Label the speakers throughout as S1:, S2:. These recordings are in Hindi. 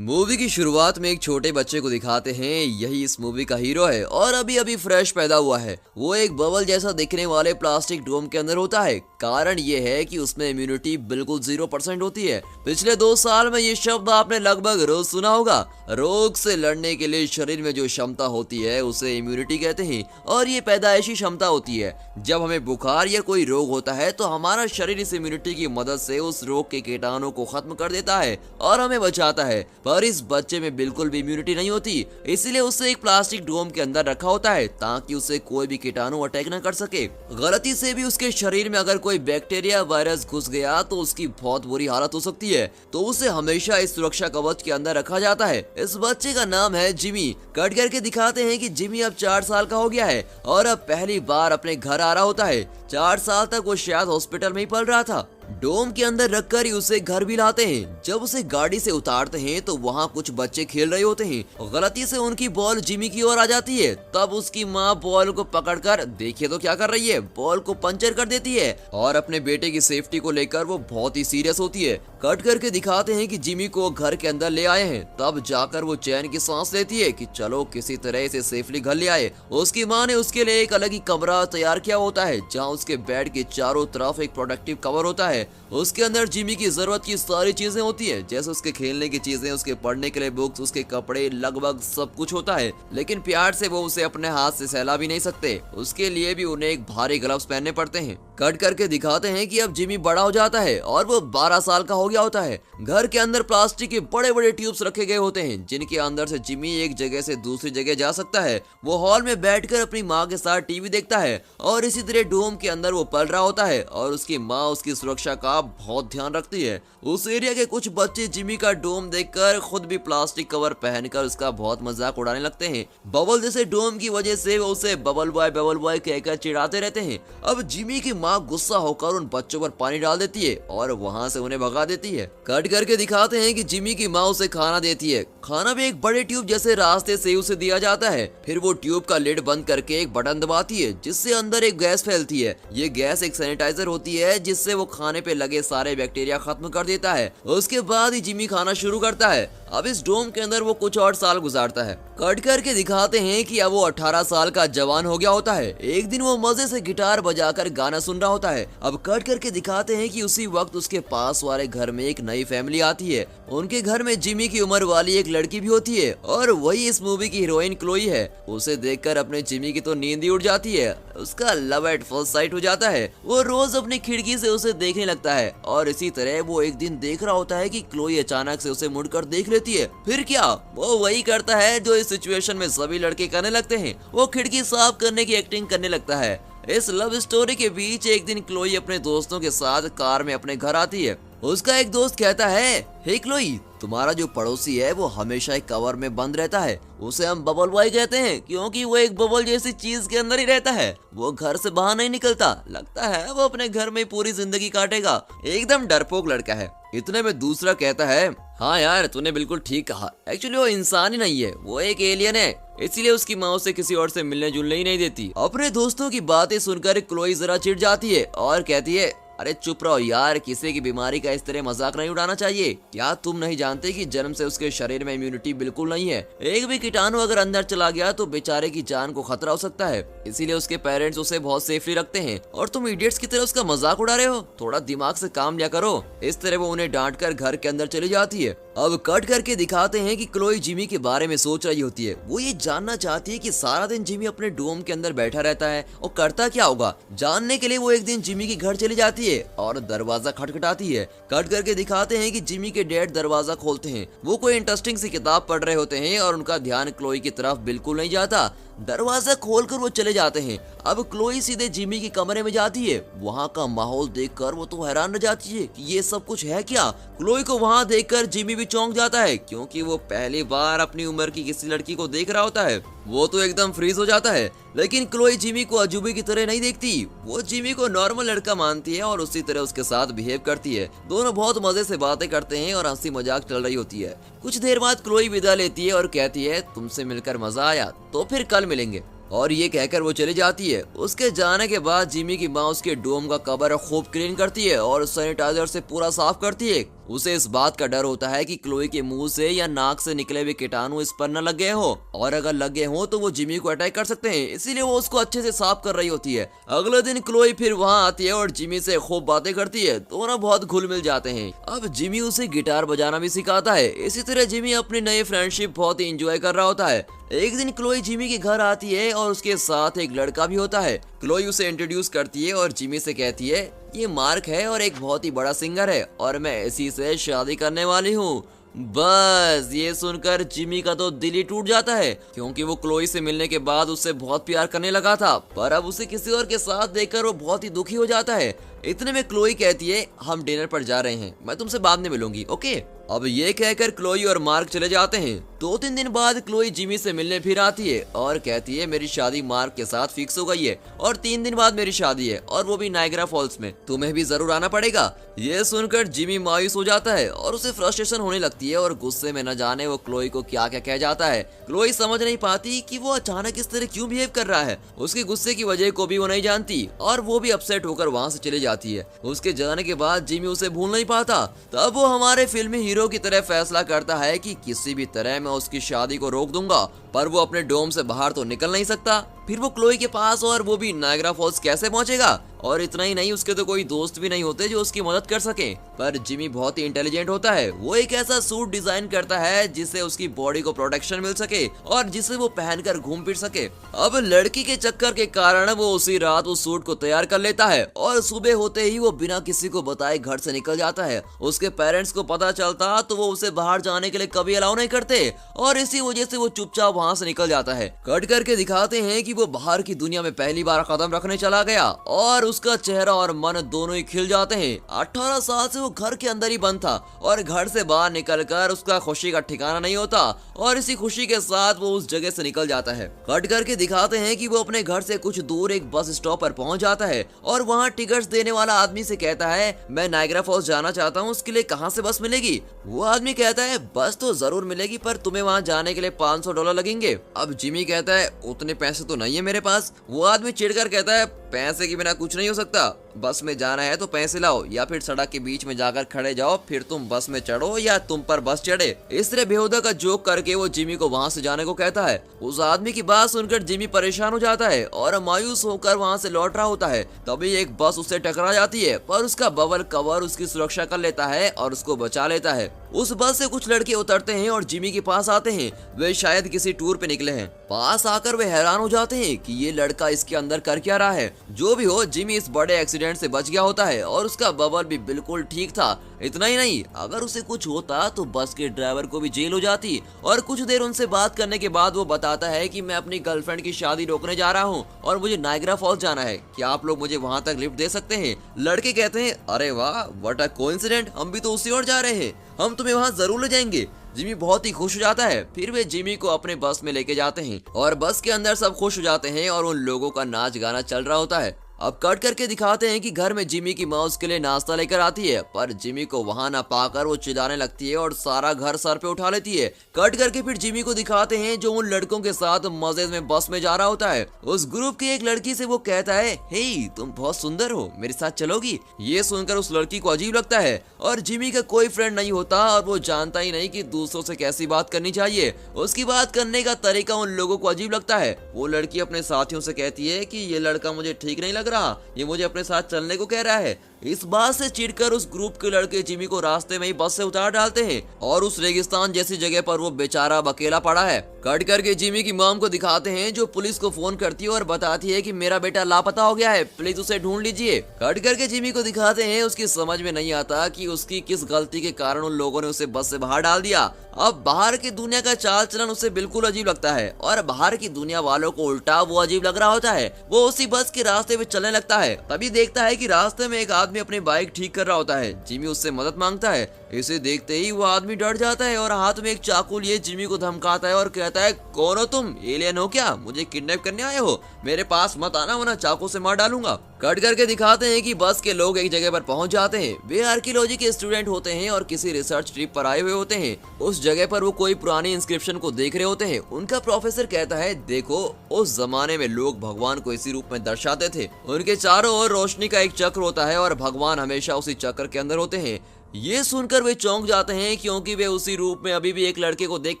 S1: मूवी की शुरुआत में एक छोटे बच्चे को दिखाते हैं। यही इस मूवी का हीरो है और अभी अभी फ्रेश पैदा हुआ है। वो एक बबल जैसा दिखने वाले प्लास्टिक डोम के अंदर होता है। कारण ये है कि उसमें इम्यूनिटी बिल्कुल 0% होती है। पिछले 2 साल में ये शब्द आपने लगभग रोज सुना होगा। रोग से लड़ने के लिए शरीर में जो क्षमता होती है उसे इम्यूनिटी कहते हैं और ये पैदाइशी क्षमता होती है। जब हमें बुखार या कोई रोग होता है तो हमारा शरीर इस इम्यूनिटी की मदद से उस रोग के कीटाणु को खत्म कर देता है और हमें बचाता है। पर इस बच्चे में बिल्कुल भी इम्यूनिटी नहीं होती, इसलिए उसे एक प्लास्टिक डोम के अंदर रखा होता है ताकि उसे कोई भी कीटाणु अटैक न कर सके। गलती से भी उसके शरीर में अगर कोई बैक्टीरिया वायरस घुस गया तो उसकी बहुत बुरी हालत हो सकती है, तो उसे हमेशा इस सुरक्षा कवच के अंदर रखा जाता है। इस बच्चे का नाम है जिमी। कट करके दिखाते हैं कि जिमी अब 4 साल का हो गया है और अब पहली बार अपने घर आ रहा होता है। 4 साल तक वो शायद हॉस्पिटल में ही पल रहा था। डोम के अंदर रखकर ही उसे घर भी लाते हैं। जब उसे गाड़ी से उतारते हैं तो वहाँ कुछ बच्चे खेल रहे होते हैं। गलती से उनकी बॉल जिमी की ओर आ जाती है। तब उसकी माँ बॉल को पकड़कर देखिए तो क्या कर रही है, बॉल को पंचर कर देती है और अपने बेटे की सेफ्टी को लेकर वो बहुत ही सीरियस होती है। कट करके दिखाते हैं कि जिमी को घर के अंदर ले आए हैं। तब जाकर वो चैन की सांस लेती है कि चलो किसी तरह इसे सेफली घर ले आए। उसकी माँ ने उसके लिए एक अलग ही कमरा तैयार किया होता है जहाँ उसके बेड के चारों तरफ एक प्रोटेक्टिव कवर होता है। उसके अंदर जिमी की जरूरत की सारी चीजें होती है, जैसे उसके खेलने की चीजें, उसके पढ़ने के लिए बुक्स, उसके कपड़े, लगभग सब कुछ होता है। लेकिन प्यार से वो उसे अपने हाथ से सहला भी नहीं सकते। उसके लिए भी उन्हें एक भारी ग्लव्स पहनने पड़ते हैं। कट करके दिखाते हैं कि अब जिमी बड़ा हो जाता है और वो 12 साल का हो गया होता है। घर के अंदर प्लास्टिक के बड़े बड़े ट्यूब्स रखे गए होते हैं जिनके अंदर से जिमी एक जगह से दूसरी जगह जा सकता है। वो हॉल में बैठकर अपनी माँ के साथ टीवी देखता है और इसी तरह डोम के अंदर वो पल रहा होता है और उसकी माँ उसकी सुरक्षा का बहुत ध्यान रखती है। उस एरिया के कुछ बच्चे जिमी का डोम देखकर खुद भी प्लास्टिक कवर पहनकर उसका बहुत मजाक उड़ाने लगते हैं। बबल जैसे डोम की वजह से वो उसे बबल बॉय कहकर चिढ़ाते रहते हैं। अब जिमी की माँ गुस्सा होकर उन बच्चों पर पानी डाल देती है और वहाँ से उन्हें भगा देती है। कट करके दिखाते हैं कि जिमी की माँ उसे खाना देती है। खाना भी एक बड़े ट्यूब जैसे रास्ते से उसे दिया जाता है। फिर वो ट्यूब का लिड बंद करके एक बटन दबाती है जिससे अंदर एक गैस फैलती है। ये गैस एक सैनिटाइजर होती है जिससे वो खाने पे लगे सारे बैक्टीरिया खत्म कर देता है। उसके बाद ही जिमी खाना शुरू करता है। अब इस डोम के अंदर वो कुछ और साल गुजारता है। कट करके दिखाते हैं कि अब वो 18 साल का जवान हो गया होता है। एक दिन वो मजे से गिटार बजाकर गाना सुन रहा होता है। अब कट करके दिखाते हैं कि उसी वक्त उसके पास वाले घर में एक नई फैमिली आती है। उनके घर में जिमी की उम्र वाली एक लड़की भी होती है और वही इस मूवी की हीरोइन क्लोई है। उसे देखकर अपने जिमी की तो नींद ही उड़ जाती है। उसका लव एट फर्स्ट साइट हो जाता है। वो रोज अपनी खिड़की से उसे देखने लगता है और इसी तरह वो एक दिन देख रहा होता है कि क्लोई अचानक से उसे मुड़कर देख लेती है। फिर क्या, वो वही करता है जो इस सिचुएशन में सभी लड़के करने लगते हैं। वो खिड़की साफ करने की एक्टिंग करने लगता है। इस लव स्टोरी के बीच एक दिन क्लोई अपने दोस्तों के साथ कार में अपने घर आती है। उसका एक दोस्त कहता है, हे क्लोई, तुम्हारा जो पड़ोसी है वो हमेशा एक कवर में बंद रहता है। उसे हम बबल बॉय कहते हैं क्योंकि वो एक बबल जैसी चीज के अंदर ही रहता है। वो घर से बाहर नहीं निकलता। लगता है वो अपने घर में पूरी जिंदगी काटेगा। एकदम डरपोक लड़का है। इतने में दूसरा कहता है, हाँ यार, तूने बिल्कुल ठीक कहा। एक्चुअली वो इंसान ही नहीं है, वो एक एलियन है, इसलिए उसकी माँ उसे किसी और से मिलने जुलने ही नहीं देती। अपने दोस्तों की बातें सुनकर क्लोई जरा चिढ़ जाती है और कहती है, अरे चुप रहो यार, किसी की बीमारी का इस तरह मजाक नहीं उड़ाना चाहिए। क्या तुम नहीं जानते कि जन्म से उसके शरीर में इम्यूनिटी बिल्कुल नहीं है। एक भी कीटाणु अगर अंदर चला गया तो बेचारे की जान को खतरा हो सकता है। इसीलिए उसके पेरेंट्स उसे बहुत सेफली रखते हैं और तुम इडियट्स की तरह उसका मजाक उड़ा रहे हो। थोड़ा दिमाग से काम लिया करो। इस तरह वो उन्हें डांट कर घर के अंदर चली जाती है। अब कट करके दिखाते हैं कि क्लोई जिमी के बारे में सोच रही होती है। वो ये जानना चाहती है कि सारा दिन जिमी अपने डोम के अंदर बैठा रहता है और करता क्या होगा। जानने के लिए वो एक दिन जिमी के घर चली जाती है और दरवाजा खटखटाती है। कट करके दिखाते हैं कि जिमी के डैड दरवाजा खोलते हैं। वो कोई इंटरेस्टिंग सी किताब पढ़ रहे होते हैं और उनका ध्यान क्लोई की तरफ बिल्कुल नहीं जाता। दरवाजा खोलकर वो चले जाते हैं। अब क्लोई सीधे जिमी के कमरे में जाती है। वहाँ का माहौल देखकर वो तो हैरान रह जाती है कि ये सब कुछ है क्या। क्लोई को वहाँ देखकर जिमी भी चौंक जाता है क्योंकि वो पहली बार अपनी उम्र की किसी लड़की को देख रहा होता है। वो तो एकदम फ्रीज हो जाता है। लेकिन क्लोई जिमी को अजूबे की तरह नहीं देखती। वो जिमी को नॉर्मल लड़का मानती है और उसी तरह उसके साथ बिहेव करती है। दोनों बहुत मजे से बातें करते हैं और हंसी मजाक चल रही होती है। कुछ देर बाद क्लोई विदा लेती है और कहती है, तुमसे मिलकर मजा आया, तो फिर कल मिलेंगे। और ये कहकर वो चली जाती है। उसके जाने के बाद जिमी की माँ उसके डोम का कवर खूब क्लीन करती है और सैनिटाइजर से पूरा साफ करती है। उसे इस बात का डर होता है कि क्लोई के मुंह से या नाक से निकले हुए कीटाणु इस पर न लग गए हो, और अगर लग गए हो तो वो जिमी को अटैक कर सकते हैं, इसीलिए वो उसको अच्छे से साफ कर रही होती है। अगले दिन क्लोई फिर वहाँ आती है और जिमी से खूब बातें करती है, दोनों बहुत घुल मिल जाते हैं। अब जिमी उसे गिटार बजाना भी सिखाता है। इसी तरह जिमी अपनी नई फ्रेंडशिप बहुत ही इंजॉय कर रहा होता है। एक दिन क्लोई जिमी के घर आती है और उसके साथ एक लड़का भी होता है। क्लोई उसे इंट्रोड्यूस करती है और जिमी से कहती है, ये मार्क है और एक बहुत ही बड़ा सिंगर है और मैं इसी से शादी करने वाली हूँ। बस ये सुनकर जिमी का तो दिल ही टूट जाता है, क्योंकि वो क्लोई से मिलने के बाद उससे बहुत प्यार करने लगा था, पर अब उसे किसी और के साथ देखकर वो बहुत ही दुखी हो जाता है। इतने में क्लोई कहती है, हम डिनर पर जा रहे हैं, मैं तुमसे बाद में मिलूंगी, ओके। अब ये कहकर क्लोई और मार्क चले जाते हैं। 2-3 दिन बाद क्लोई जिमी से मिलने फिर आती है और कहती है, मेरी शादी मार्क के साथ फिक्स हो गई है और 3 दिन बाद मेरी शादी है और वो भी नायग्रा फॉल्स में, तुम्हें भी जरूर आना पड़ेगा। ये सुनकर जिमी मायूस हो जाता है और उसे फ्रस्ट्रेशन होने लगती है और गुस्से में न जाने वो क्लोई को क्या क्या कह जाता है। क्लोई समझ नहीं पाती कि वो अचानक इस तरह क्यों बिहेव कर रहा है। उसके गुस्से की वजह को भी वो नहीं जानती और वो भी अपसेट होकर वहाँ से चली जाती है। उसके जाने के बाद जिमी उसे भूल नहीं पाता। तब वो हमारे फिल्मी हीरो की तरह फैसला करता है कि किसी भी तरह मैं उसकी शादी को रोक दूंगा, पर वो अपने डोम से बाहर तो निकल नहीं सकता। फिर वो क्लोई के पास, और वो भी नायग्रा फॉल्स कैसे पहुंचेगा? और इतना ही नहीं, उसके तो कोई दोस्त भी नहीं होते जो उसकी मदद कर सके। पर जिमी बहुत ही इंटेलिजेंट होता है। वो एक ऐसा सूट डिजाइन करता है जिससे उसकी बॉडी को प्रोटेक्शन मिल सके और जिसे वो पहनकर घूम फिर सके। अब लड़की के चक्कर के कारण वो उसी रात उस सूट को तैयार कर लेता है और सुबह होते ही वो बिना किसी को बताए घर से निकल जाता है। उसके पेरेंट्स को पता चलता तो वो उसे बाहर जाने के लिए कभी अलाउ नहीं करते और इसी वजह से वो चुपचाप वहाँ से निकल जाता है। कट करके दिखाते हैं कि वो बाहर की दुनिया में पहली बार कदम रखने चला गया और उसका चेहरा और मन दोनों ही खिल जाते हैं। 18 साल से वो घर के अंदर ही बंद था और घर से बाहर निकलकर उसका खुशी का ठिकाना नहीं होता और इसी खुशी के साथ वो उस जगह से निकल जाता है। कट करके दिखाते हैं कि वो अपने घर से कुछ दूर एक बस स्टॉप पर पहुंच जाता है और वहां टिकट्स देने वाला आदमी से कहता है, मैं नायग्रा फॉल्स जाना चाहता हूं, उसके लिए कहां से बस मिलेगी? वो आदमी कहता है, बस तो जरूर मिलेगी, पर तुम्हें वहां जाने के लिए $500 लगेंगे। अब जिमी कहता है, उतने पैसे तो नहीं है मेरे पास। वो आदमी चिढ़कर कहता है, पैसे के बिना कुछ नहीं हो सकता, बस में जाना है तो पैसे लाओ या फिर सड़क के बीच में जाकर खड़े जाओ, फिर तुम बस में चढ़ो या तुम पर बस चढ़े। इस तरह बेहुदा का जोक करके वो जिमी को वहाँ से जाने को कहता है। उस आदमी की बात सुनकर जिमी परेशान हो जाता है और मायूस होकर वहाँ से लौट रहा होता है। तभी एक बस उससे टकरा जाती है, पर उसका बबल कवर उसकी सुरक्षा कर लेता है और उसको बचा लेता है। उस बस से कुछ लड़के उतरते हैं और जिमी के पास आते हैं। वे शायद किसी टूर पे निकले हैं। पास आकर वे हैरान हो जाते हैं कि ये लड़का इसके अंदर कर क्या रहा है। जो भी हो, जिमी इस बड़े एक्सीडेंट से बच गया होता है और उसका बबल भी बिल्कुल ठीक था। इतना ही नहीं, अगर उसे कुछ होता तो बस के ड्राइवर को भी जेल हो जाती। और कुछ देर उनसे बात करने के बाद वो बताता है कि मैं अपनी गर्लफ्रेंड की शादी रोकने जा रहा हूँ और मुझे नायग्रा फॉल्स जाना है, क्या आप लोग मुझे वहाँ तक लिफ्ट दे सकते हैं? लड़के कहते हैं, अरे वाह, व्हाट अ कोइंसिडेंट, हम भी तो उसी ओर जा रहे हैं, हम तुम्हें वहाँ जरूर ले जाएंगे। जिमी बहुत ही खुश हो जाता है। फिर वे जिमी को अपने बस में लेके जाते हैं और बस के अंदर सब खुश हो जाते हैं और उन लोगों का नाच गाना चल रहा होता है। अब कट करके दिखाते हैं कि घर में जिमी की माँ उसके लिए नाश्ता लेकर आती है, पर जिमी को वहाँ न पाकर वो चिल्लाने लगती है और सारा घर सर पे उठा लेती है। कट करके फिर जिमी को दिखाते हैं जो उन लड़कों के साथ मजे में बस में जा रहा होता है। उस ग्रुप की एक लड़की से वो कहता है, हे तुम बहुत सुंदर हो, मेरे साथ चलोगी? ये सुनकर उस लड़की को अजीब लगता है और जिमी का कोई फ्रेंड नहीं होता और वो जानता ही नहीं कि दूसरों से कैसी बात करनी चाहिए। उसकी बात करने का तरीका उन लोगों को अजीब लगता है। वो लड़की अपने साथियों से कहती है कि ये लड़का मुझे ठीक नहीं लग रहा, ये मुझे अपने साथ चलने को कह रहा है। इस बात से चिढ़कर उस ग्रुप के लड़के जिमी को रास्ते में ही बस से उतार डालते हैं और उस रेगिस्तान जैसी जगह पर वो बेचारा अकेला पड़ा है। कट करके जिमी की मॉम को दिखाते हैं जो पुलिस को फोन करती है और बताती है कि मेरा बेटा लापता हो गया है, प्लीज उसे ढूंढ लीजिए। कट करके जिमी को दिखाते हैं उसकी समझ में नहीं आता कि उसकी किस गलती के कारण उन लोगों ने उसे बस से बाहर डाल दिया। अब बाहर की दुनिया का चाल चलन उसे बिल्कुल अजीब लगता है और बाहर की दुनिया वालों को उल्टा वो अजीब लग रहा होता है। वो उसी बस के रास्ते में चलने लगता है। तभी देखता है कि रास्ते में एक आदमी अपनी बाइक ठीक कर रहा होता है। जिमी उससे मदद मांगता है। इसे देखते ही वो आदमी डर जाता है और हाथ में एक चाकू लिए जिमी को धमकाता है और कहता है, कौन हो तुम? एलियन हो क्या? मुझे किडनैप करने आए हो? मेरे पास मत आना वरना चाकू से मार डालूंगा। कट करके दिखाते हैं कि बस के लोग एक जगह पर पहुंच जाते हैं। वे आर्कियोलॉजी के स्टूडेंट होते हैं और किसी रिसर्च ट्रिप पर आए हुए होते हैं। उस जगह पर वो कोई पुरानी इंस्क्रिप्शन को देख रहे होते हैं। उनका प्रोफेसर कहता है, देखो उस जमाने में लोग भगवान को इसी रूप में दर्शाते थे। उनके चारों ओर रोशनी का एक चक्र होता है और भगवान हमेशा उसी चक्र के अंदर होते हैं। ये सुनकर वे चौंक जाते हैं क्योंकि वे उसी रूप में अभी भी एक लड़के को देख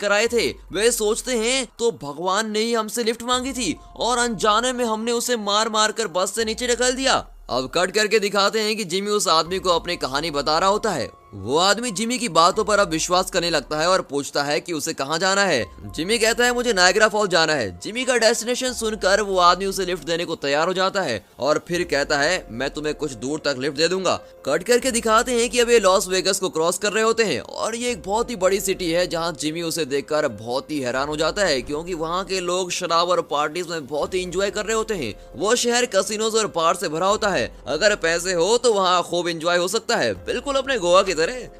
S1: कर आए थे। वे सोचते हैं तो भगवान ने ही हमसे लिफ्ट मांगी थी और अनजाने में हमने उसे मार मार कर बस से नीचे ढकेल दिया। अब कट करके दिखाते हैं कि जिमी उस आदमी को अपनी कहानी बता रहा होता है। वो आदमी जिमी की बातों पर अब विश्वास करने लगता है और पूछता है कि उसे कहाँ जाना है। जिमी कहता है मुझे नायग्रा फॉल जाना है। जिमी का डेस्टिनेशन सुनकर वो आदमी उसे लिफ्ट देने को तैयार हो जाता है और फिर कहता है मैं तुम्हें कुछ दूर तक लिफ्ट दे दूंगा। कट करके दिखाते हैं कि अब ये लॉस वेगस को क्रॉस कर रहे होते हैं और ये एक बहुत ही बड़ी सिटी है जहाँ जिमी उसे देखकर बहुत ही हैरान हो जाता है क्योंकि वहाँ के लोग शराब और पार्टीज में बहुत ही इंजॉय कर रहे होते हैं। वो शहर कैसीनोज और बार से भरा होता है। अगर पैसे हो तो वहाँ खूब इंजॉय हो सकता है, बिल्कुल अपने गोवा की तरह।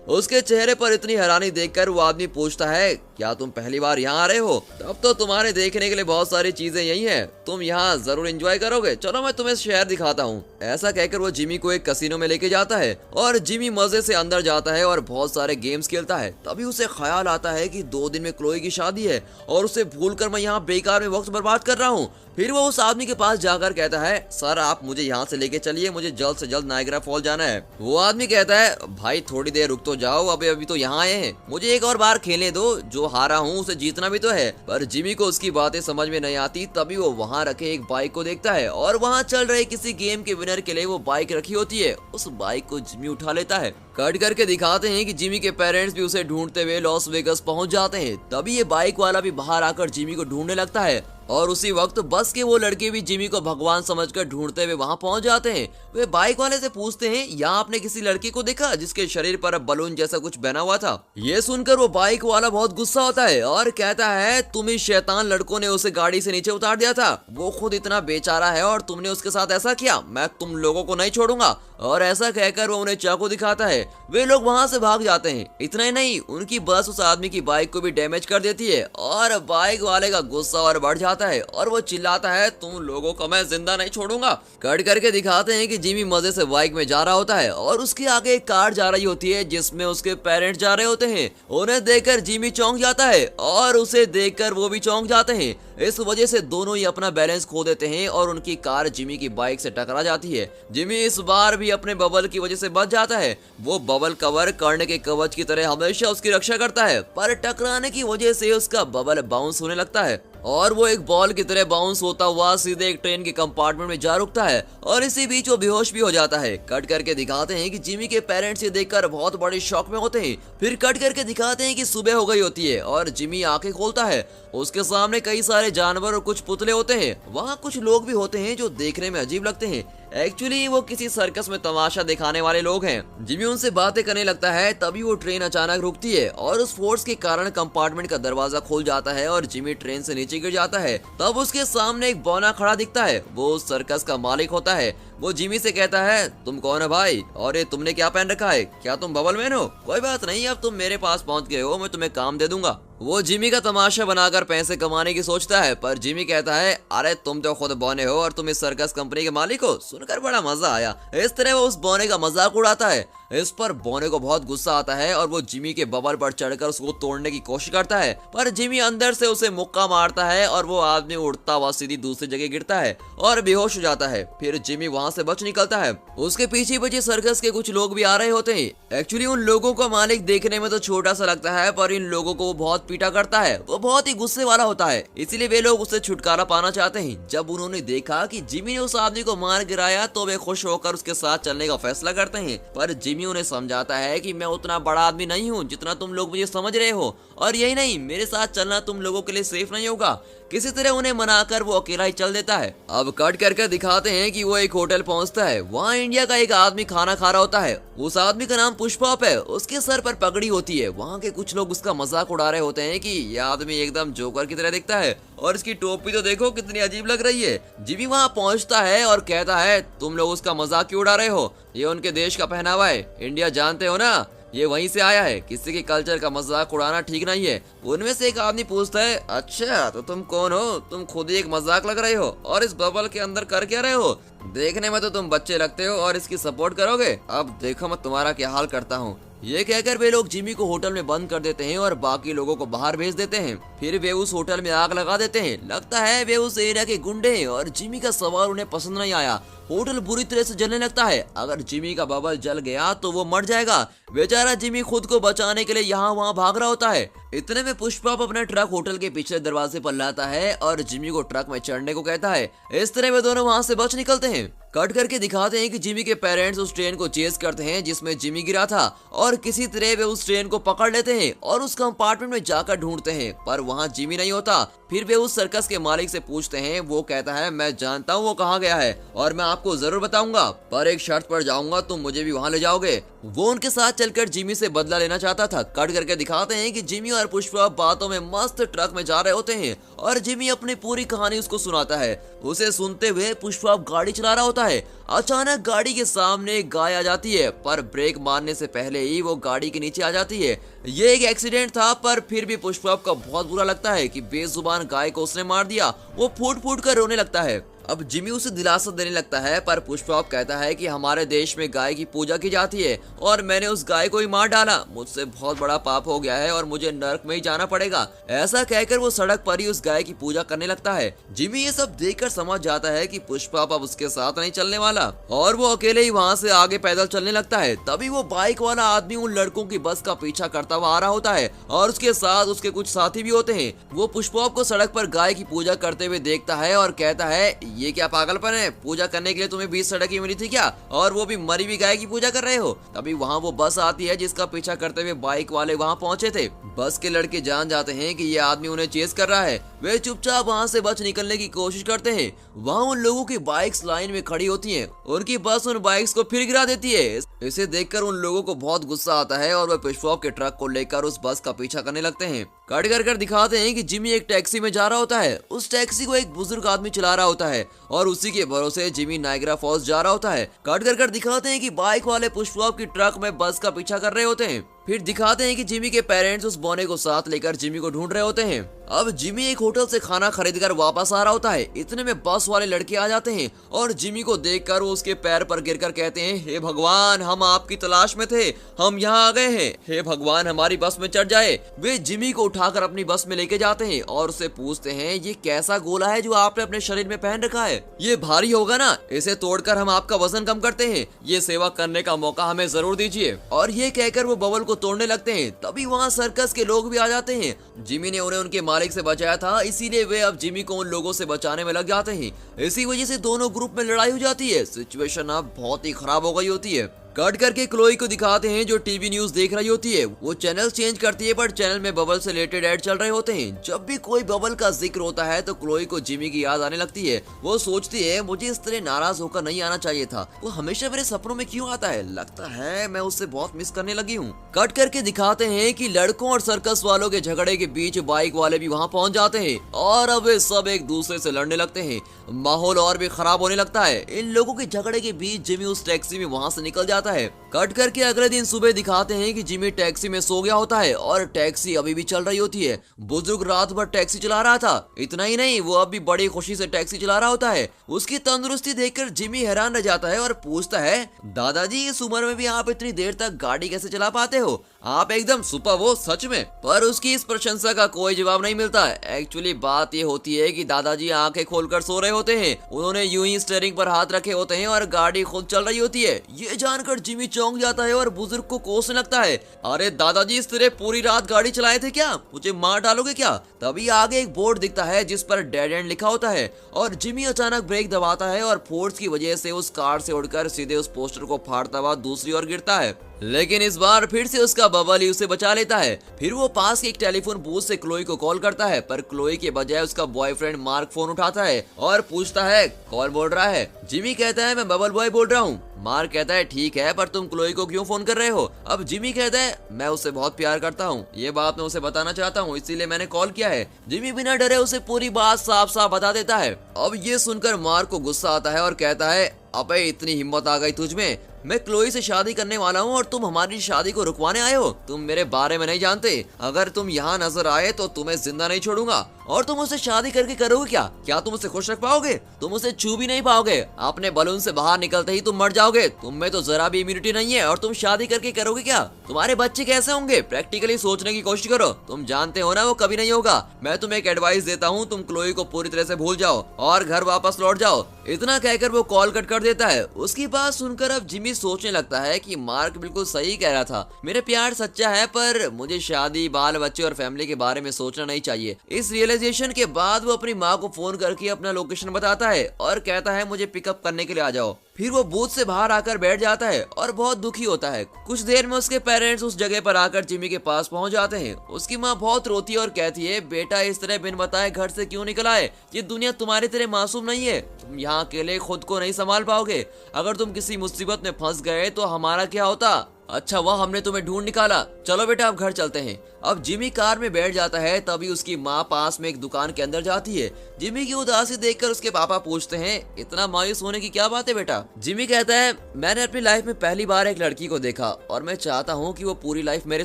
S1: उसके चेहरे पर इतनी हैरानी देखकर वो आदमी पूछता है क्या तुम पहली बार यहाँ आ रहे हो? तब तो तुम्हारे देखने के लिए बहुत सारी चीजें यही हैं, तुम यहाँ जरूर एंजॉय करोगे, चलो मैं तुम्हें शहर दिखाता हूँ। ऐसा कहकर वो जिमी को एक कसिनो में लेके जाता है और जिमी मजे से अंदर जाता है और बहुत सारे गेम्स खेलता है। तभी उसे ख्याल आता है कि 2 दिन में क्लोई की शादी है और उसे भूलकर मैं यहाँ बेकार में वक्त बर्बाद कर रहा हूँ। फिर वो उस आदमी के पास जाकर कहता है सर आप मुझे यहाँ से लेके चलिए, मुझे जल्द से जल्द नायग्रा फॉल जाना है। वो आदमी कहता है भाई थोड़ी देर रुक तो जाओ, अभी तो यहाँ आए हैं, मुझे एक और बार खेलने दो, जो हारा हूँ उसे जीतना भी तो है। पर जिमी को उसकी बातें समझ में नहीं आती। तभी वो वहाँ रखे एक बाइक को देखता है और वहाँ चल रहे किसी गेम के विनर के लिए वो बाइक रखी होती है। उस बाइक को जिमी उठा लेता है। कट करके दिखाते हैं कि जिमी के पेरेंट्स भी उसे ढूंढते हुए लॉस वेगस पहुंच जाते हैं। तभी ये बाइक वाला भी बाहर आकर जिमी को ढूंढने लगता है और उसी वक्त बस के वो लड़के भी जिमी को भगवान समझकर ढूंढते हुए वहां पहुंच जाते हैं। वे बाइक वाले से पूछते हैं यहाँ आपने किसी लड़के को देखा जिसके शरीर पर बलून जैसा कुछ बना हुआ था? ये सुनकर वो बाइक वाला बहुत गुस्सा होता है और कहता है तुम ही शैतान लड़कों ने उसे गाड़ी से नीचे उतार दिया था, वो खुद इतना बेचारा है और तुमने उसके साथ ऐसा किया, मैं तुम लोगों को नहीं छोड़ूंगा। और ऐसा कहकर वो उन्हें चाकू दिखाता है। वे लोग वहां से भाग जाते हैं। इतना ही नहीं, उनकी बस उस आदमी की बाइक को भी डैमेज कर देती है और बाइक वाले का गुस्सा और बढ़ जाता है और वो चिल्लाता है तुम लोगों को मैं जिंदा नहीं छोड़ूंगा। कट करके दिखाते हैं कि जिमी मजे से बाइक में जा रहा होता है और उसके आगे एक कार जा रही होती है जिसमें उसके पेरेंट्स जा रहे होते हैं। उन्हें देखकर जिमी चौंक जाता है और उसे देखकर वो भी चौंक जाते हैं। इस वजह से दोनों ही अपना बैलेंस खो देते हैं और उनकी कार जिमी की बाइक से टकरा जाती है। जिमी इस बार भी अपने बबल की वजह से बच जाता है। वो बबल कवर कर्ण के कवच की तरह हमेशा उसकी रक्षा करता है, पर टकराने की वजह से उसका बबल बाउंस होने लगता है और वो एक बॉल की तरह बाउंस होता हुआ सीधे एक ट्रेन के कंपार्टमेंट में जा रुकता है और इसी बीच वो बेहोश भी हो जाता है। कट करके दिखाते हैं कि जिमी के पेरेंट्स ये देखकर बहुत बड़े शॉक में होते हैं। फिर कट करके दिखाते हैं कि सुबह हो गई होती है और जिमी आंखें खोलता है। उसके सामने कई सारे जानवर और कुछ पुतले होते हैं। वहाँ कुछ लोग भी होते हैं जो देखने में अजीब लगते हैं। एक्चुअली वो किसी सर्कस में तमाशा दिखाने वाले लोग हैं। जिमी उनसे बातें करने लगता है। तभी वो ट्रेन अचानक रुकती है और उस फोर्स के कारण कंपार्टमेंट का दरवाजा खुल जाता है और जिमी ट्रेन से नीचे गिर जाता है। तब उसके सामने एक बौना खड़ा दिखता है। वो उस सर्कस का मालिक होता है। वो जिमी से कहता है तुम कौन है भाई और ये तुमने क्या पहन रखा है? क्या तुम बबल मैन हो? कोई बात नहीं, अब तुम मेरे पास पहुंच गए हो, मैं तुम्हें काम दे दूंगा। वो जिमी का तमाशा बनाकर पैसे कमाने की सोचता है, पर जिमी कहता है अरे तुम तो खुद बौने हो और तुम इस सर्कस कंपनी के मालिक हो। सुनकर बड़ा मजा आया। इस तरह वो उस बौने का मजाक उड़ाता है। इस पर बौने को बहुत गुस्सा आता है और वो जिमी के बबल पर चढ़कर उसको तोड़ने की कोशिश करता है, पर जिमी अंदर से उसे मुक्का मारता है और वो आदमी उड़ता हुआ सीधी दूसरी जगह गिरता है और बेहोश हो जाता है। फिर जिमी वहाँ से बच निकलता है। उसके पीछे पीछे सर्कस के कुछ लोग भी आ रहे होते हैं। एक्चुअली उन लोगों का मालिक देखने में तो छोटा सा लगता है, पर इन लोगों को वो बहुत पीटा करता है। वो बहुत ही गुस्से वाला होता है, इसीलिए वे लोग उससे छुटकारा पाना चाहते हैं। जब उन्होंने देखा कि जिमी ने उस आदमी को मार गिराया तो वे खुश होकर उसके साथ चलने का फैसला करते हैं, पर जिमी उन्हें समझाता है कि मैं उतना बड़ा आदमी नहीं हूँ जितना तुम लोग मुझे समझ रहे हो, और यही नहीं, मेरे साथ चलना तुम लोगों के लिए सेफ नहीं होगा। किसी तरह उन्हें मनाकर वो अकेला ही चल देता है। अब कट करके दिखाते हैं कि वो एक होटल पहुंचता है। वहाँ इंडिया का एक आदमी खाना खा रहा होता है। उस आदमी का नाम पुष्पॉप है। उसके सर पर पगड़ी होती है। वहाँ के कुछ लोग उसका मजाक उड़ा रहे होते हैं कि यह आदमी एकदम जोकर की तरह दिखता है और इसकी टोपी तो देखो कितनी अजीब लग रही है। जिमी वहाँ पहुँचता है और कहता है तुम लोग उसका मजाक क्यों उड़ा रहे हो? ये उनके देश का पहनावा है, इंडिया जानते हो ना, ये वहीं से आया है, किसी के कल्चर का मजाक उड़ाना ठीक नहीं है। उनमें से एक आदमी पूछता है अच्छा तो तुम कौन हो? तुम खुद ही एक मजाक लग रहे हो और इस बबल के अंदर कर क्या रहे हो? देखने में तो तुम बच्चे लगते हो और इसकी सपोर्ट करोगे, अब देखो मैं तुम्हारा क्या हाल करता हूँ। ये कहकर वे लोग जिमी को होटल में बंद कर देते हैं और बाकी लोगों को बाहर भेज देते हैं। फिर वे उस होटल में आग लगा देते हैं। लगता है वे उस एरिया के गुंडे हैं और जिमी का सवाल उन्हें पसंद नहीं आया। होटल बुरी तरह से जलने लगता है। अगर जिमी का बबल जल गया तो वो मर जाएगा। बेचारा जिमी खुद को बचाने के लिए यहाँ वहाँ भाग रहा होता है। इतने में पुष्पा अपना ट्रक होटल के पिछले दरवाजे पर लाता है और जिमी को ट्रक में चढ़ने को कहता है। इस तरह वे दोनों वहाँ से बच निकलते हैं। कट करके दिखाते हैं कि जिमी के पेरेंट्स उस ट्रेन को चेस करते हैं जिसमें जिमी गिरा था और किसी तरह वे उस ट्रेन को पकड़ लेते हैं और उस कंपार्टमेंट में जाकर ढूंढते हैं, पर वहाँ जिमी नहीं होता। फिर वे उस सर्कस के मालिक से पूछते हैं। वो कहता है मैं जानता हूँ वो कहाँ गया है और मैं आपको जरूर बताऊंगा, पर एक शर्त पर जाऊंगा, तुम मुझे भी वहाँ ले जाओगे। वो उनके साथ चलकर जिमी से बदला लेना चाहता था। कट करके दिखाते हैं कि जिमी और पुष्पा बातों में मस्त ट्रक में जा रहे होते हैं और जिमी अपनी पूरी कहानी उसको सुनाता है। उसे सुनते हुए पुष्पा गाड़ी चला रहा होता है। अचानक गाड़ी के सामने एक गाय आ जाती है, पर ब्रेक मारने से पहले ही वो गाड़ी के नीचे आ जाती है। ये एक एक्सीडेंट था, पर फिर भी पुष्पा को बहुत बुरा लगता है कि बेजुबान गाय को उसने मार दिया। वो फूट फूट कर रोने लगता है। अब जिमी उसे दिलासा देने लगता है, पर पुष्पा कहता है कि हमारे देश में गाय की पूजा की जाती है और मैंने उस गाय को ही मार डाला। मुझसे बहुत बड़ा पाप हो गया है और मुझे नर्क में ही जाना पड़ेगा। ऐसा कहकर वो सड़क पर ही उस गाय की पूजा करने लगता है। जिमी ये सब देखकर समझ जाता है कि पुष्पा अब उसके साथ नहीं चलने वाला और वो अकेले ही वहाँ से आगे पैदल चलने लगता है। तभी वो बाइक वाला आदमी उन लड़कों की बस का पीछा करता हुआ आ रहा होता है और उसके साथ उसके कुछ साथी भी होते हैं। वो पुष्पा को सड़क पर गाय की पूजा करते हुए देखता है और कहता है ये क्या पागलपन है, पूजा करने के लिए तुम्हें 20 सड़क ही मिली थी क्या, और वो भी मरी हुई गाय की पूजा कर रहे हो। तभी वहाँ वो बस आती है जिसका पीछा करते हुए बाइक वाले वहाँ पहुँचे थे। बस के लड़के जान जाते हैं कि ये आदमी उन्हें चेस कर रहा है। वे चुपचाप वहाँ से बच निकलने की कोशिश करते हैं। वहाँ उन लोगों की बाइक्स लाइन में खड़ी होती हैं। उनकी बस उन बाइक्स को फिर गिरा देती है। इसे देखकर उन लोगों को बहुत गुस्सा आता है और वे पुष्पा के ट्रक को लेकर उस बस का पीछा करने लगते हैं। कट कर दिखाते हैं कि जिमी एक टैक्सी में जा रहा होता है। उस टैक्सी को एक बुजुर्ग आदमी चला रहा होता है और उसी के भरोसे जिमी नायग्रा फॉल्स जा रहा होता है। कट कर दिखाते हैं कि बाइक वाले पुष्पा की ट्रक में बस का पीछा कर रहे होते हैं। फिर दिखाते हैं कि जिमी के पेरेंट्स उस बॉने को साथ लेकर जिमी को ढूंढ रहे होते हैं। अब जिमी एक होटल से खाना खरीदकर वापस आ रहा होता है। इतने में बस वाले लड़के आ जाते हैं और जिमी को देखकर वो उसके पैर पर गिरकर कहते हैं, हे भगवान, हम आपकी तलाश में थे, हम यहाँ आ गए हैं, हे भगवान हमारी बस में चढ़ जाए। वे जिमी को उठाकर अपनी बस में लेके जाते हैं और उससे पूछते हैं, ये कैसा गोला है जो आपने अपने शरीर में पहन रखा है, ये भारी होगा ना, इसे तोड़कर हम आपका वजन कम करते हैं, ये सेवा करने का मौका हमें जरूर दीजिए। और ये कहकर वो बबल को तोड़ने लगते हैं। तभी वहाँ सर्कस के लोग भी आ जाते हैं। जिमी ने उन्हें उनके मालिक से बचाया था, इसीलिए वे अब जिमी को उन लोगों से बचाने में लग जाते हैं। इसी वजह से दोनों ग्रुप में लड़ाई हो जाती है। सिचुएशन अब बहुत ही खराब हो गई होती है। कट करके क्लोई को दिखाते हैं जो टीवी न्यूज देख रही होती है। वो चैनल चेंज करती है, पर चैनल में बबल से रिलेटेड ऐड चल रहे होते हैं। जब भी कोई बबल का जिक्र होता है तो क्लोई को जिमी की याद आने लगती है। वो सोचती है, मुझे इस तरह नाराज होकर नहीं आना चाहिए था, वो हमेशा मेरे सपनों में क्यों आता है, लगता है मैं उससे बहुत मिस करने लगी हूँ। कट करके दिखाते हैं कि लड़कों और सर्कस वालों के झगड़े के बीच बाइक वाले भी वहाँ पहुँच जाते हैं और अब वे सब एक दूसरे से लड़ने लगते हैं। माहौल और भी खराब होने लगता है। इन लोगों के झगड़े के बीच जिमी उस टैक्सी में वहाँ से निकल जाता है। कट करके अगले दिन सुबह दिखाते हैं कि जिमी टैक्सी में सो गया होता है और टैक्सी अभी भी चल रही होती है। बुजुर्ग रात भर टैक्सी चला रहा था। इतना ही नहीं, वो अब भी बड़ी खुशी से टैक्सी चला रहा होता है। उसकी तंदुरुस्ती देखकर जिमी हैरान रह जाता है और पूछता है, दादाजी इस उम्र में भी आप इतनी देर तक गाड़ी कैसे चला पाते हो, आप एकदम सुपर हो सच में। पर उसकी इस प्रशंसा का कोई जवाब नहीं मिलता। एक्चुअली बात ये होती है कि दादाजी आंखें खोलकर सो रहे होते हैं। उन्होंने यूं ही स्टीयरिंग पर हाथ रखे होते हैं और गाड़ी खुद चल रही होती है। ये जानकर जिमी चौंक जाता है और बुजुर्ग को कोसने लगता है, अरे दादाजी इस तरह पूरी रात गाड़ी चलाए थे क्या, मुझे मार डालोगे क्या। तभी आगे एक बोर्ड दिखता है जिस पर डेड एंड लिखा होता है और जिमी अचानक ब्रेक दबाता है और फोर्स की वजह से उस कार से उड़कर सीधे उस पोस्टर को फाड़ता हुआ दूसरी ओर गिरता है। लेकिन इस बार फिर से उसका बबल ही उसे बचा लेता है। फिर वो पास के एक टेलीफोन बूथ से क्लोई को कॉल करता है, पर क्लोई के बजाय उसका बॉयफ्रेंड मार्क फोन उठाता है और पूछता है, कौन बोल रहा है। जिमी कहता है, मैं बबल बॉय बोल रहा हूँ। मार्क कहता है, ठीक है, पर तुम क्लोई को क्यों फोन कर रहे हो। अब जिमी कहता है, मैं उससे बहुत प्यार करता हूँ, ये बात मैं उसे बताना चाहता हूँ, इसीलिए मैंने कॉल किया है। जिमी बिना डरे उसे पूरी बात साफ साफ बता देता है। अब ये सुनकर मार्क को गुस्सा आता है और कहता है, अबे इतनी हिम्मत आ गई तुझ में, मैं क्लोई से शादी करने वाला हूँ और तुम हमारी शादी को रुकवाने आए हो। तुम मेरे बारे में नहीं जानते। अगर तुम यहाँ नजर आए तो तुम्हें जिंदा नहीं छोड़ूंगा। और तुम उससे शादी करके करोगे क्या? क्या तुम उसे खुश रख पाओगे? तुम उसे छू भी नहीं पाओगे। अपने बलून से बाहर निकलते ही तुम मर जाओगे। तुम में तो जरा भी इम्यूनिटी नहीं है और तुम शादी करके करोगे क्या? तुम्हारे बच्चे कैसे होंगे? प्रैक्टिकली सोचने की कोशिश करो। तुम जानते हो ना वो कभी नहीं होगा। मैं तुम्हें एक एडवाइस देता हूँ, तुम क्लोई को पूरी तरह से भूल जाओ और घर वापस लौट जाओ। इतना कहकर वो कॉल कट कर देता है। उसकी बात सुनकर अब जिमी सोचने लगता है कि मार्क बिल्कुल सही कह रहा था। मेरा प्यार सच्चा है पर मुझे शादी, बाल बच्चे और फैमिली के बारे में सोचना नहीं चाहिए। इस रियलाइजेशन के बाद वो अपनी माँ को फोन करके अपना लोकेशन बताता है और कहता है मुझे पिकअप करने के लिए आ जाओ। फिर वो बूथ से बाहर आकर बैठ जाता है और बहुत दुखी होता है। कुछ देर में उसके पेरेंट्स उस जगह पर आकर जिमी के पास पहुंच जाते हैं। उसकी माँ बहुत रोती है और कहती है बेटा इस तरह बिन बताए घर से क्यों निकल आए? ये दुनिया तुम्हारी तरह मासूम नहीं है। तुम यहाँ अकेले खुद को नहीं संभाल पाओगे। अगर तुम किसी मुसीबत में फंस गए तो हमारा क्या होता? अच्छा वह हमने तुम्हें ढूंढ निकाला। चलो बेटा अब घर चलते हैं। अब जिमी कार में बैठ जाता है। तभी उसकी माँ पास में एक दुकान के अंदर जाती है। जिमी की उदासी देखकर उसके पापा पूछते हैं इतना मायूस होने की क्या बात है बेटा? जिमी कहता है मैंने अपनी लाइफ में पहली बार एक लड़की को देखा और मैं चाहता हूँ कि वो पूरी लाइफ मेरे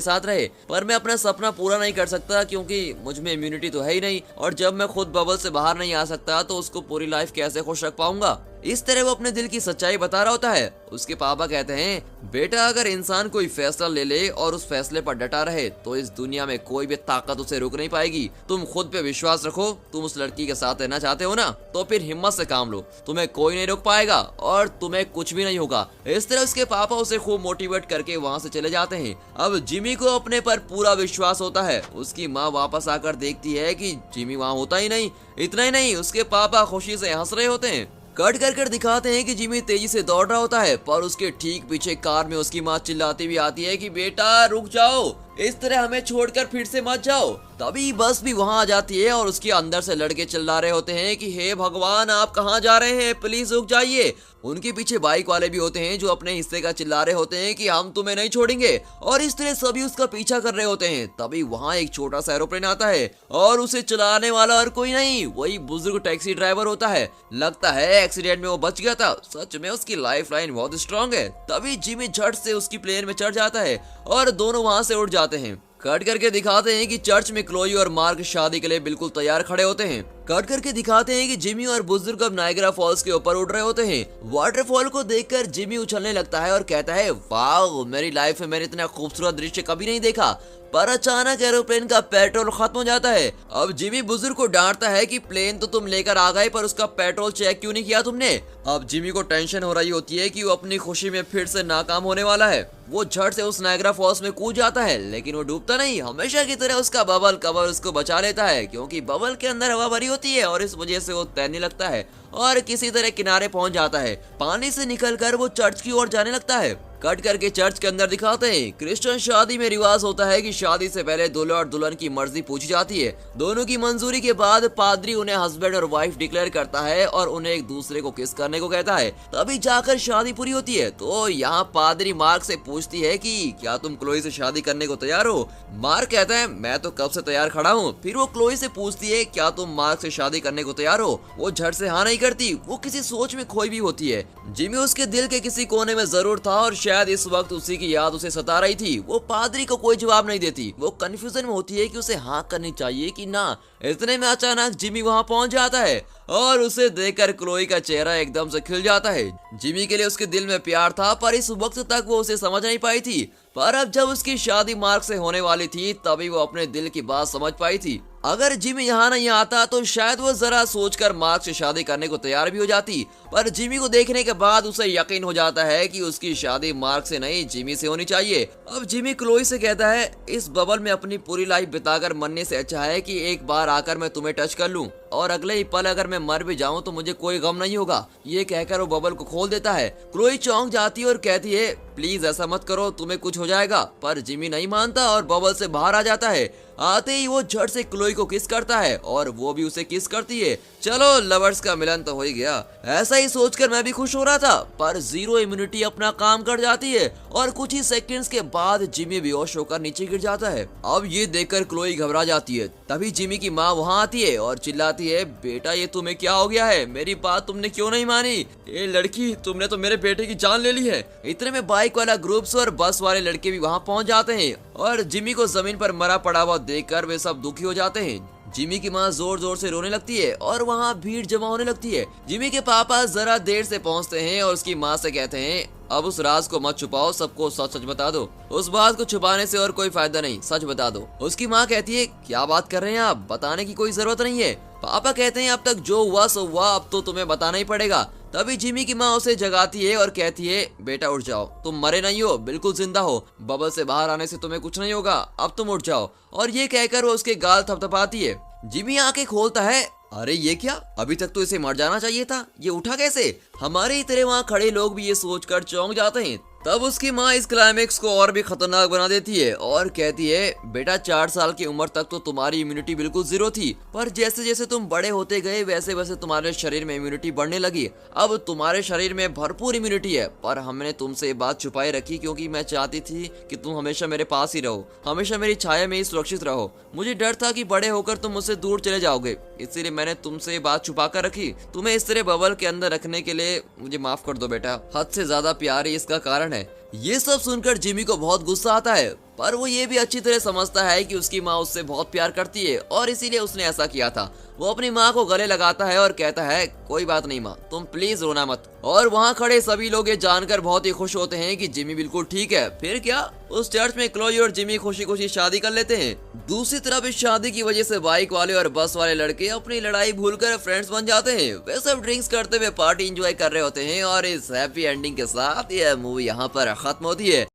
S1: साथ रहे, पर मैं अपना सपना पूरा नहीं कर सकता क्योंकि मुझ में इम्यूनिटी तो है ही नहीं। और जब मैं खुद बबल से बाहर नहीं आ सकता तो उसको पूरी लाइफ कैसे खुश रख पाऊंगा? इस तरह वो अपने दिल की सच्चाई बता रहा होता है। उसके पापा कहते हैं बेटा अगर इंसान कोई फैसला ले ले और उस फैसले पर डटा रहे तो इस दुनिया में कोई भी ताकत उसे रोक नहीं पाएगी। तुम खुद पे विश्वास रखो। तुम उस लड़की के साथ रहना चाहते हो ना, तो फिर हिम्मत से काम लो। तुम्हें कोई नहीं रोक पाएगा और तुम्हें कुछ भी नहीं होगा। इस तरह उसके पापा उसे खूब मोटिवेट करके वहाँ से चले जाते हैं। अब जिमी को अपने पर पूरा विश्वास होता है। उसकी माँ वापस आकर देखती है कि जिमी वहाँ होता ही नहीं। इतना ही नहीं, उसके पापा खुशी से हंस रहे होते हैं। कट कर कर दिखाते हैं कि जिमी तेजी से दौड़ रहा होता है, पर उसके ठीक पीछे कार में उसकी माँ चिल्लाती हुई आती है कि बेटा रुक जाओ, इस तरह हमें छोड़कर फिर से मत जाओ। तभी बस भी वहां आ जाती है और उसके अंदर से लड़के चिल्ला रहे होते हैं कि हे भगवान आप कहां जा रहे हैं, प्लीज रुक जाइए। उनके पीछे बाइक वाले भी होते हैं जो अपने हिस्से का चिल्ला रहे होते हैं कि हम तुम्हें नहीं छोड़ेंगे। और इस तरह सभी उसका पीछा कर रहे होते हैं। तभी वहां एक छोटा सा एरोप्लेन आता है और उसे चलाने वाला और कोई नहीं, वही बुजुर्ग टैक्सी ड्राइवर होता है। लगता है एक्सीडेंट में वो बच गया था। सच में उसकी लाइफ लाइन बहुत स्ट्रांग है। तभी जिमी झट से उसकी प्लेन में चढ़ जाता है और दोनों वहां से उड़ जाते हैं। कट करके दिखाते हैं कि चर्च में क्लोई और मार्क शादी के लिए बिल्कुल तैयार खड़े होते हैं। कट करके दिखाते हैं कि जिमी और बुजुर्ग अब नायग्रा फॉल्स के ऊपर उड़ रहे होते हैं। वाटरफॉल को देखकर जिमी उछलने लगता है और कहता है वाह, मेरी लाइफ में मैंने इतना खूबसूरत दृश्य कभी नहीं देखा। पर अचानक एरोप्लेन का पेट्रोल खत्म हो जाता है। अब जिमी बुजुर्ग को डांटता है कि प्लेन तो तुम लेकर आ गए पर उसका पेट्रोल चेक क्यों नहीं किया तुमने? अब जिमी को टेंशन हो रही होती है कि वो अपनी खुशी में फिर से नाकाम होने वाला है। वो झट से उस नायग्रा फॉल्स में कूद जाता है, लेकिन वो डूबता नहीं। हमेशा की तरह उसका बबल कवर उसको बचा लेता है क्योंकि बबल के अंदर हवा भरी होती है और इस वजह से वो तैरने लगता है और किसी तरह किनारे पहुंच जाता है। पानी से निकलकर वो चर्च की ओर जाने लगता है। कट करके चर्च के अंदर दिखाते हैं क्रिश्चियन शादी में रिवाज होता है कि शादी से पहले दूल्हा और दुल्हन की मर्जी पूछी जाती है। दोनों की मंजूरी के बाद पादरी उन्हें हस्बैंड और वाइफ डिक्लेयर करता है और उन्हें एक दूसरे को किस करने को कहता है। तभी जाकर शादी पूरी होती है। तो यहाँ पादरी मार्क से पूछती है कि क्या तुम क्लोई से शादी करने को तैयार हो? मार्क कहता है मैं तो कब से तैयार खड़ा हूँ। फिर वो क्लोई से पूछती है क्या तुम मार्क से शादी करने को तैयार हो? वो झट से हाँ नहीं करती। वो किसी सोच में खोई भी होती है। जिमी उसके दिल के किसी कोने में जरूर था और शायद इस वक्त उसी की याद उसे सता रही थी। वो पादरी को कोई जवाब नहीं देती। वो कंफ्यूजन में होती है कि उसे हाँ करनी चाहिए कि ना। इतने में अचानक जिमी वहां पहुंच जाता है और उसे देखकर क्लोई का चेहरा एकदम से खिल जाता है। जिमी के लिए उसके दिल में प्यार था पर इस वक्त तक वो उसे समझ नहीं पाई थी। पर अब जब उसकी शादी मार्क से होने वाली थी तभी वो अपने दिल की बात समझ पाई थी। अगर जिमी यहाँ नहीं आता तो शायद वो जरा सोचकर मार्क से शादी करने को तैयार भी हो जाती। पर जिमी को देखने के बाद उसे यकीन हो जाता है कि उसकी शादी मार्क से नहीं जिमी से होनी चाहिए। अब जिमी क्लोई से कहता है इस बबल में अपनी पूरी लाइफ बिताकर मरने से अच्छा है कि एक बार आकर मैं तुम्हें टच कर लूं और अगले ही पल अगर मैं मर भी जाऊं तो मुझे कोई गम नहीं होगा। ये कहकर वो बबल को खोल देता है। क्लोई चौंक जाती है और कहती है प्लीज ऐसा मत करो, तुम्हें कुछ हो जाएगा। पर जिमी नहीं मानता और बबल से बाहर आ जाता है। आते ही वो झट से क्लोई को किस करता है और वो भी उसे किस करती है। चलो लवर्स का मिलन तो हो ही गया। ऐसा ही सोचकर मैं भी खुश हो रहा था, पर जीरो इम्यूनिटी अपना काम कर जाती है और कुछ ही सेकंड्स के बाद जिमी बेहोश होकर नीचे गिर जाता है। अब ये देखकर क्लोई घबरा जाती है। तभी जिमी की माँ वहाँ आती है और चिल्लाती चिल्लाती है, बेटा ये तुम्हें क्या हो गया है, मेरी बात तुमने क्यों नहीं मानी, ये लड़की तुमने तो मेरे बेटे की जान ले ली है। इतने में बाइक वाला ग्रुप्स और बस वाले लड़के भी वहाँ पहुँच जाते हैं और जिमी को जमीन पर मरा पड़ा हुआ देखकर वे सब दुखी हो जाते हैं। जिमी की माँ जोर जोर से रोने लगती है और वहाँ भीड़ जमा होने लगती है। जिमी के पापा जरा देर से पहुँचते हैं और उसकी माँ से कहते हैं, अब उस राज को मत छुपाओ, सबको सच सच बता दो, उस बात को छुपाने से और कोई फायदा नहीं, सच बता दो। उसकी माँ कहती है, क्या बात कर रहे हैं आप, बताने की कोई जरूरत नहीं है। पापा कहते हैं, अब तक जो हुआ सो हुआ, अब तो तुम्हें बताना ही पड़ेगा। तभी जिमी की माँ उसे जगाती है और कहती है, बेटा उठ जाओ, तुम मरे नहीं हो, बिल्कुल जिंदा हो, बबल से बाहर आने से तुम्हें कुछ नहीं होगा, अब तुम उठ जाओ। और ये कहकर वो उसके गाल थपथपाती है। जिमी आंखें खोलता है, अरे ये क्या, अभी तक तो इसे मर जाना चाहिए था, ये उठा कैसे। हमारे ही तरह वहाँ खड़े लोग भी ये सोचकर चौंक जाते हैं। तब उसकी माँ इस क्लाइमेक्स को और भी खतरनाक बना देती है और कहती है, बेटा 4 साल की उम्र तक तो तुम्हारी इम्यूनिटी बिल्कुल 0 थी, पर जैसे जैसे तुम बड़े होते गए वैसे वैसे तुम्हारे शरीर में इम्यूनिटी बढ़ने लगी। अब तुम्हारे शरीर में भरपूर इम्यूनिटी है, पर हमने तुमसे ये बात छुपाई रखी क्योंकि मैं चाहती थी कि तुम हमेशा मेरे पास ही रहो, हमेशा मेरी छाया में ही सुरक्षित रहो। मुझे डर था कि बड़े होकर तुम मुझसे दूर चले जाओगे, इसीलिए मैंने तुमसे ये बात छुपा कर रखी। तुम्हें इस तरह बबल के अंदर रखने के लिए मुझे माफ कर दो बेटा, हद से ज्यादा प्यार ही इसका कारण है। ये सब सुनकर जिमी को बहुत गुस्सा आता है, पर वो ये भी अच्छी तरह समझता है कि उसकी माँ उससे बहुत प्यार करती है और इसीलिए उसने ऐसा किया था। वो अपनी माँ को गले लगाता है और कहता है, कोई बात नहीं माँ, तुम प्लीज रोना मत। और वहाँ खड़े सभी लोग ये जानकर बहुत ही खुश होते हैं कि जिमी बिल्कुल ठीक है। फिर क्या, उस चर्च में क्लोई और जिमी खुशी खुशी शादी कर लेते हैं। दूसरी तरफ इस शादी की वजह से बाइक वाले और बस वाले लड़के अपनी लड़ाई भूलकर फ्रेंड्स बन जाते हैं। वे सब ड्रिंक्स करते हुए पार्टी एंजॉय कर रहे होते हैं और इस हैप्पी एंडिंग के साथ यह मूवी यहाँ पर खत्म होती है।